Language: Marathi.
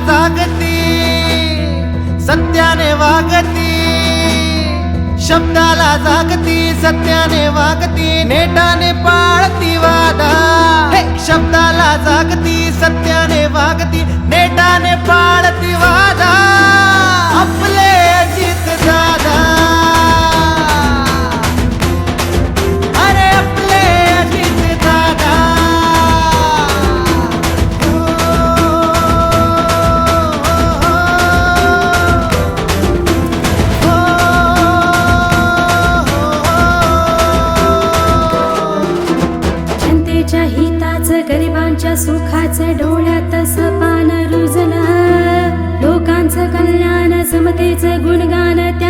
जागती सत्याने वागती, शब्दाला जागती सत्याने वागती, नेटाने पाळती वादा। शब्दाला जागती सत्याने वागती, नेटाने पाळती वादा। आपले अजित दादा, अरे आपले अजित दादा। जनतेच्या हिताचं, गरिबांच्या सुखाचं डोळ्यात सपान रुजलं, लोकांचं कल्याण समतेचं गुणगान त्या